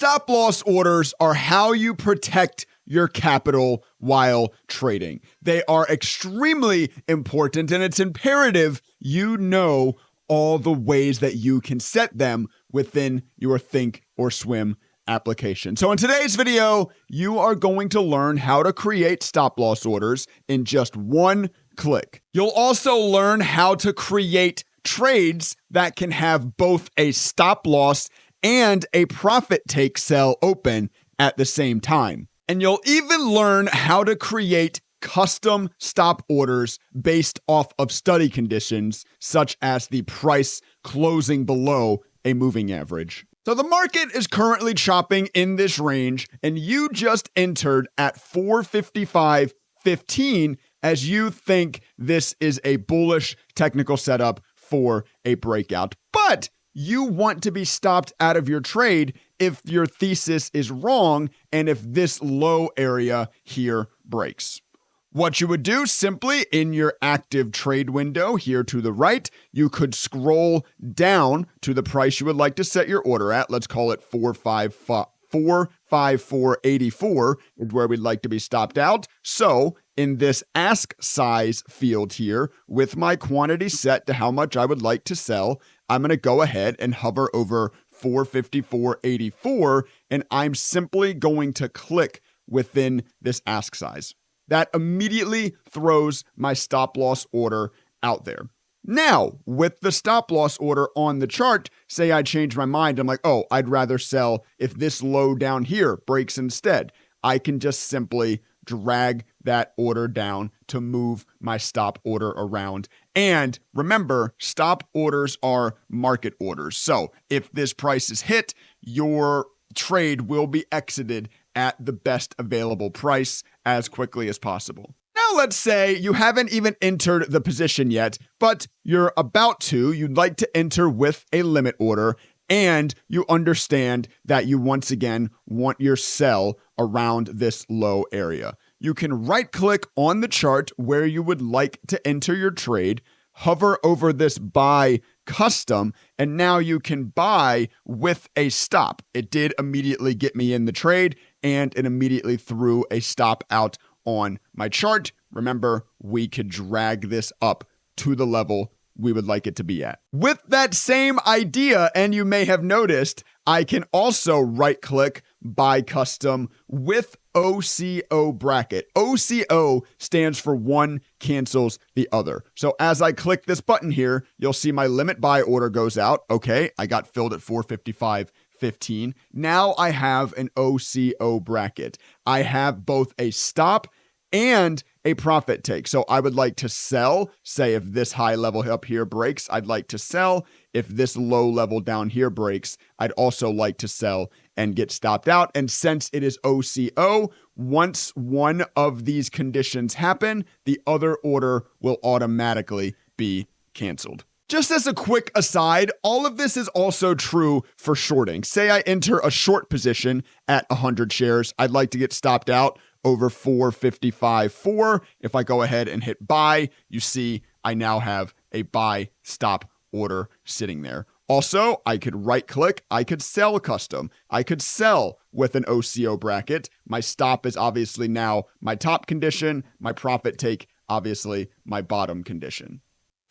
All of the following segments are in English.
Stop loss orders are how you protect your capital while trading. They are extremely important, and it's imperative you know all the ways that you can set them within your ThinkorSwim application. So in today's video, you are going to learn how to create stop loss orders in just one click. You'll also learn how to create trades that can have both a stop loss and a profit take sell open at the same time. And you'll even learn how to create custom stop orders based off of study conditions, such as the price closing below a moving average. So the market is currently chopping in this range, and you just entered at 455.15 as you think this is a bullish technical setup for a breakout. But you want to be stopped out of your trade if your thesis is wrong and if this low area here breaks. What you would do simply in your active trade window here to the right, you could scroll down to the price you would like to set your order at. Let's call it 454.84 is where we'd like to be stopped out. So in this ask size field here, with my quantity set to how much I would like to sell, I'm going to go ahead and hover over 454.84, and I'm simply going to click within this ask size. That immediately throws my stop loss order out there. Now, with the stop loss order on the chart, say I change my mind. I'm like, oh, I'd rather sell if this low down here breaks instead. I can just simply drag that order down to move my stop order around. And remember, stop orders are market orders. So if this price is hit, your trade will be exited at the best available price as quickly as possible. Now, let's say you haven't even entered the position yet, but you're about to. You'd like to enter with a limit order, and you understand that you once again want your sell around this low area. You can right-click on the chart where you would like to enter your trade, hover over this buy custom, and now you can buy with a stop. It did immediately get me in the trade, and it immediately threw a stop out on my chart. Remember, we could drag this up to the level we would like it to be at. With that same idea, and you may have noticed, I can also right-click buy custom with OCO bracket. OCO stands for one cancels the other. So as I click this button here, you'll see my limit buy order goes out. Okay, I got filled at 455.15. Now I have an OCO bracket. I have both a stop and a profit take. So I would like to sell, say if this high level up here breaks, I'd like to sell. If this low level down here breaks, I'd also like to sell and get stopped out. And since it is OCO, once one of these conditions happen, the other order will automatically be canceled. Just as a quick aside, all of this is also true for shorting. Say I enter a short position at 100 shares. I'd like to get stopped out over 455.4. If I go ahead and hit buy, you see I now have a buy stop order sitting there. Also, I could right click, I could sell custom. I could sell with an OCO bracket. My stop is obviously now my top condition, my profit take, obviously my bottom condition.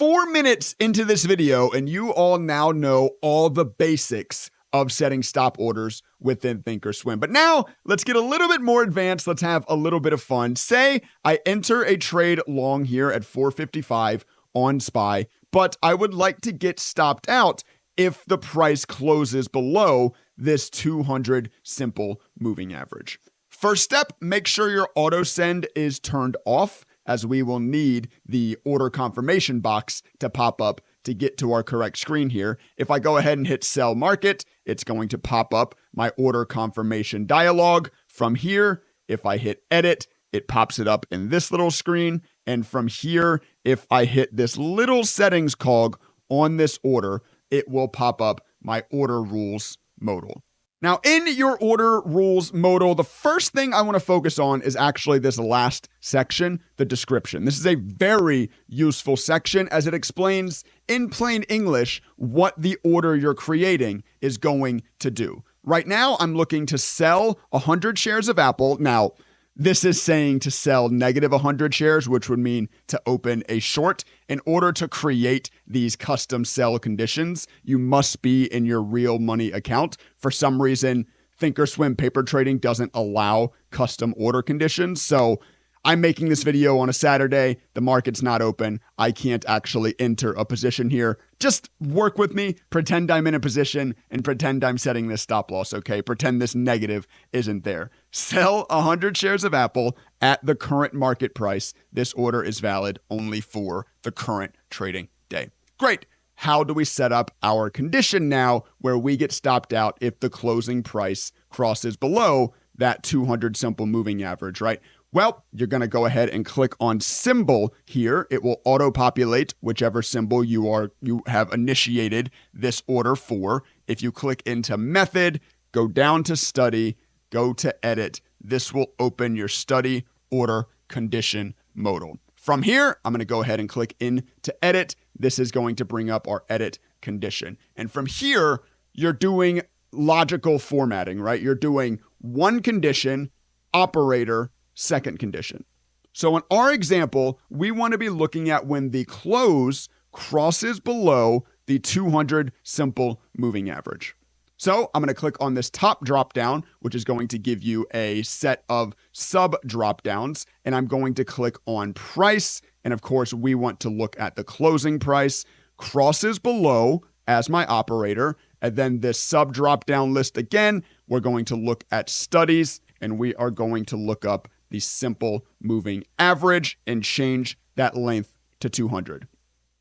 4 minutes into this video, and you all now know all the basics of setting stop orders within ThinkorSwim. But now let's get a little bit more advanced. Let's have a little bit of fun. Say I enter a trade long here at 455 on SPY, but I would like to get stopped out if the price closes below this 200 simple moving average. First step, make sure your auto send is turned off, as we will need the order confirmation box to pop up to get to our correct screen here. If I go ahead and hit sell market, it's going to pop up my order confirmation dialog. From here, if I hit edit, it pops it up in this little screen. And from here, if I hit this little settings cog on this order, it will pop up my order rules modal. Now, in your order rules modal, the first thing I want to focus on is actually this last section, the description. This is a very useful section as it explains in plain English what the order you're creating is going to do. Right now, I'm looking to sell 100 shares of Apple. Now, this is saying to sell negative 100 shares, which would mean to open a short. In order to create these custom sell conditions, you must be in your real money account. For some reason, ThinkorSwim paper trading doesn't allow custom order conditions. So I'm making this video on a Saturday. The market's not open. I can't actually enter a position here. Just work with me. Pretend I'm in a position and pretend I'm setting this stop loss, okay? Pretend this negative isn't there. Sell 100 shares of Apple at the current market price. This order is valid only for the current trading day. Great. How do we set up our condition now where we get stopped out if the closing price crosses below that 200 simple moving average, right? Well, you're going to go ahead and click on symbol here. It will auto-populate whichever symbol you have initiated this order for. If you click into method, go down to study, go to edit. This will open your study order condition modal. From here, I'm going to go ahead and click into edit. This is going to bring up our edit condition. And from here, you're doing logical formatting, right? You're doing one condition, operator, second condition. So in our example, we want to be looking at when the close crosses below the 200 simple moving average. So I'm going to click on this top drop down, which is going to give you a set of sub drop downs. And I'm going to click on price. And of course, we want to look at the closing price crosses below as my operator. And then this sub drop down list again, we're going to look at studies and we are going to look up the simple moving average and change that length to 200.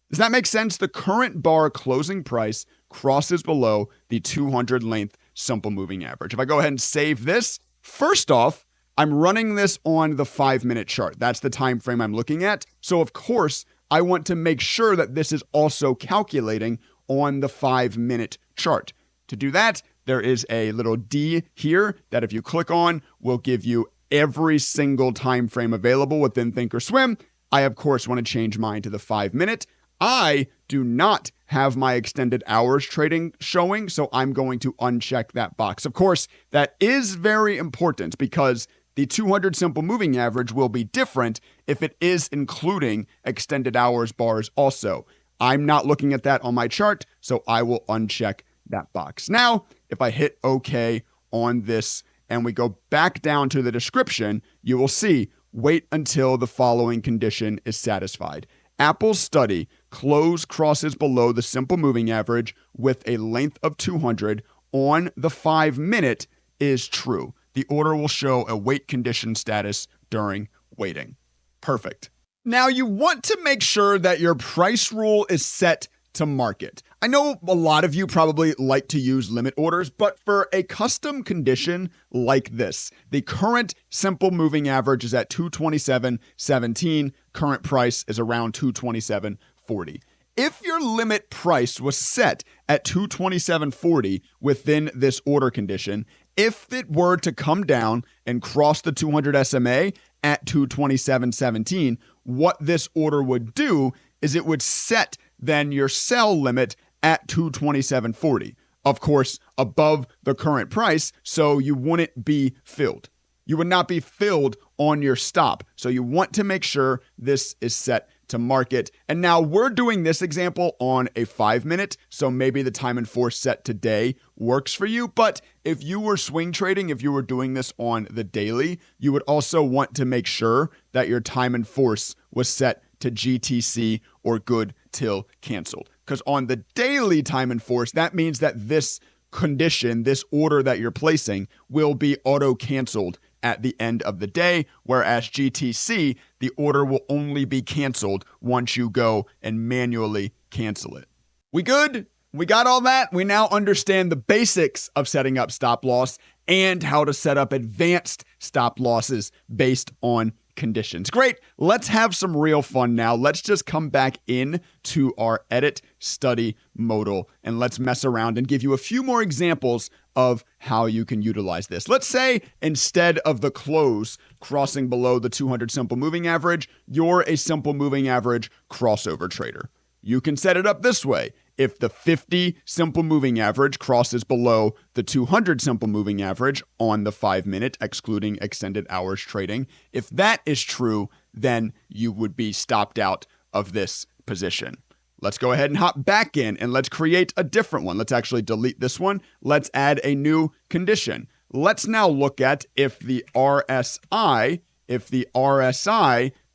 Does that make sense? The current bar closing price crosses below the 200 length simple moving average. If I go ahead and save this, first off, I'm running this on the 5-minute chart. That's the time frame I'm looking at. So of course, I want to make sure that this is also calculating on the 5-minute chart. To do that, there is a little D here that if you click on, will give you every single time frame available within ThinkorSwim. I, of course, want to change mine to the 5-minute. I do not have my extended hours trading showing, so I'm going to uncheck that box. Of course, that is very important because the 200 simple moving average will be different if it is including extended hours bars also. I'm not looking at that on my chart, so I will uncheck that box. Now, if I hit OK on this and we go back down to the description, you will see, wait until the following condition is satisfied. Apple's study, close crosses below the simple moving average with a length of 200 on the 5-minute is true. The order will show a wait condition status during waiting. Perfect. Now you want to make sure that your price rule is set to market. I know a lot of you probably like to use limit orders, but for a custom condition like this, the current simple moving average is at 227.17. Current price is around 227.40. If your limit price was set at 227.40 within this order condition, if it were to come down and cross the 200 SMA at 227.17, what this order would do is it would set then your sell limit at 227.40. Of course, above the current price, so you wouldn't be filled. You would not be filled on your stop. So you want to make sure this is set to market. And now we're doing this example on a 5-minute, so maybe the time and force set today works for you. But if you were swing trading, if you were doing this on the daily, you would also want to make sure that your time and force was set to GTC or good till canceled. Because on the daily time and force, that means that this condition, this order that you're placing will be auto canceled at the end of the day, whereas GTC, the order will only be canceled once you go and manually cancel it. We good? We got all that? We now understand the basics of setting up stop loss and how to set up advanced stop losses based on conditions. Great. Let's have some real fun now. Let's just come back in to our edit study modal and let's mess around and give you a few more examples of how you can utilize this. Let's say instead of the close crossing below the 200 simple moving average, you're a simple moving average crossover trader. You can set it up this way. if the 50 simple moving average crosses below the 200 simple moving average on the 5-minute, excluding extended hours trading. If that is true, then you would be stopped out of this position. Let's go ahead and hop back in and let's create a different one. Let's actually delete this one. Let's add a new condition. Let's now look at if the RSI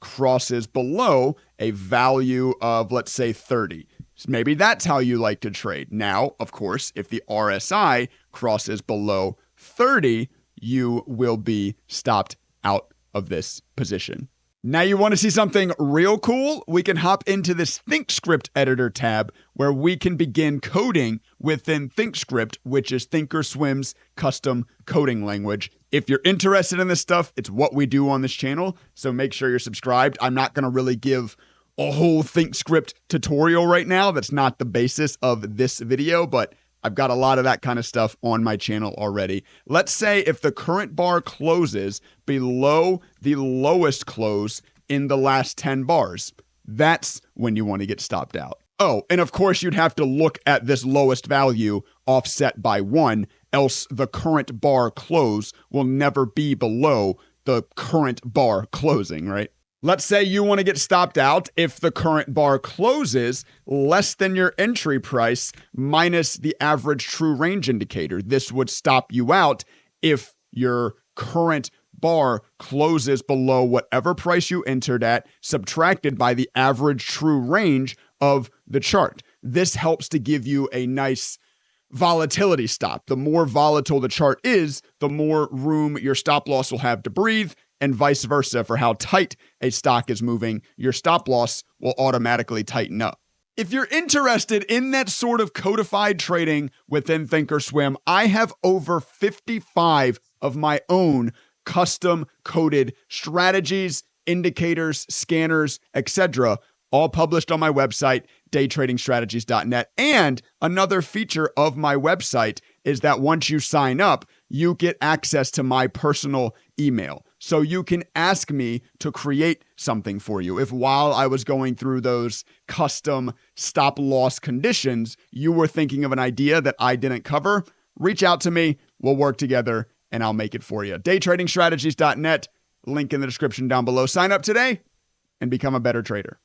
crosses below a value of, let's say, 30. Maybe that's how you like to trade. Now, of course, if the RSI crosses below 30, you will be stopped out of this position. Now you want to see something real cool? We can hop into this ThinkScript editor tab where we can begin coding within ThinkScript, which is ThinkorSwim's custom coding language. If you're interested in this stuff, it's what we do on this channel, so make sure you're subscribed. I'm not going to really give a whole ThinkScript tutorial right now. That's not the basis of this video, but I've got a lot of that kind of stuff on my channel already. Let's say if the current bar closes below the lowest close in the last 10 bars, that's when you want to get stopped out. Oh, and of course you'd have to look at this lowest value offset by 1, else the current bar close will never be below the current bar closing, right? Let's say you want to get stopped out if the current bar closes less than your entry price minus the average true range indicator. This would stop you out if your current bar closes below whatever price you entered at, subtracted by the average true range of the chart. This helps to give you a nice volatility stop. The more volatile the chart is, the more room your stop loss will have to breathe, and vice versa. For how tight a stock is moving, your stop loss will automatically tighten up. If you're interested in that sort of codified trading within ThinkorSwim, I have over 55 of my own custom coded strategies, indicators, scanners, etc., all published on my website, daytradingstrategies.net. And another feature of my website is that once you sign up, you get access to my personal email. So you can ask me to create something for you. If while I was going through those custom stop loss conditions, you were thinking of an idea that I didn't cover, reach out to me. We'll work together and I'll make it for you. Daytradingstrategies.net, link in the description down below. Sign up today and become a better trader.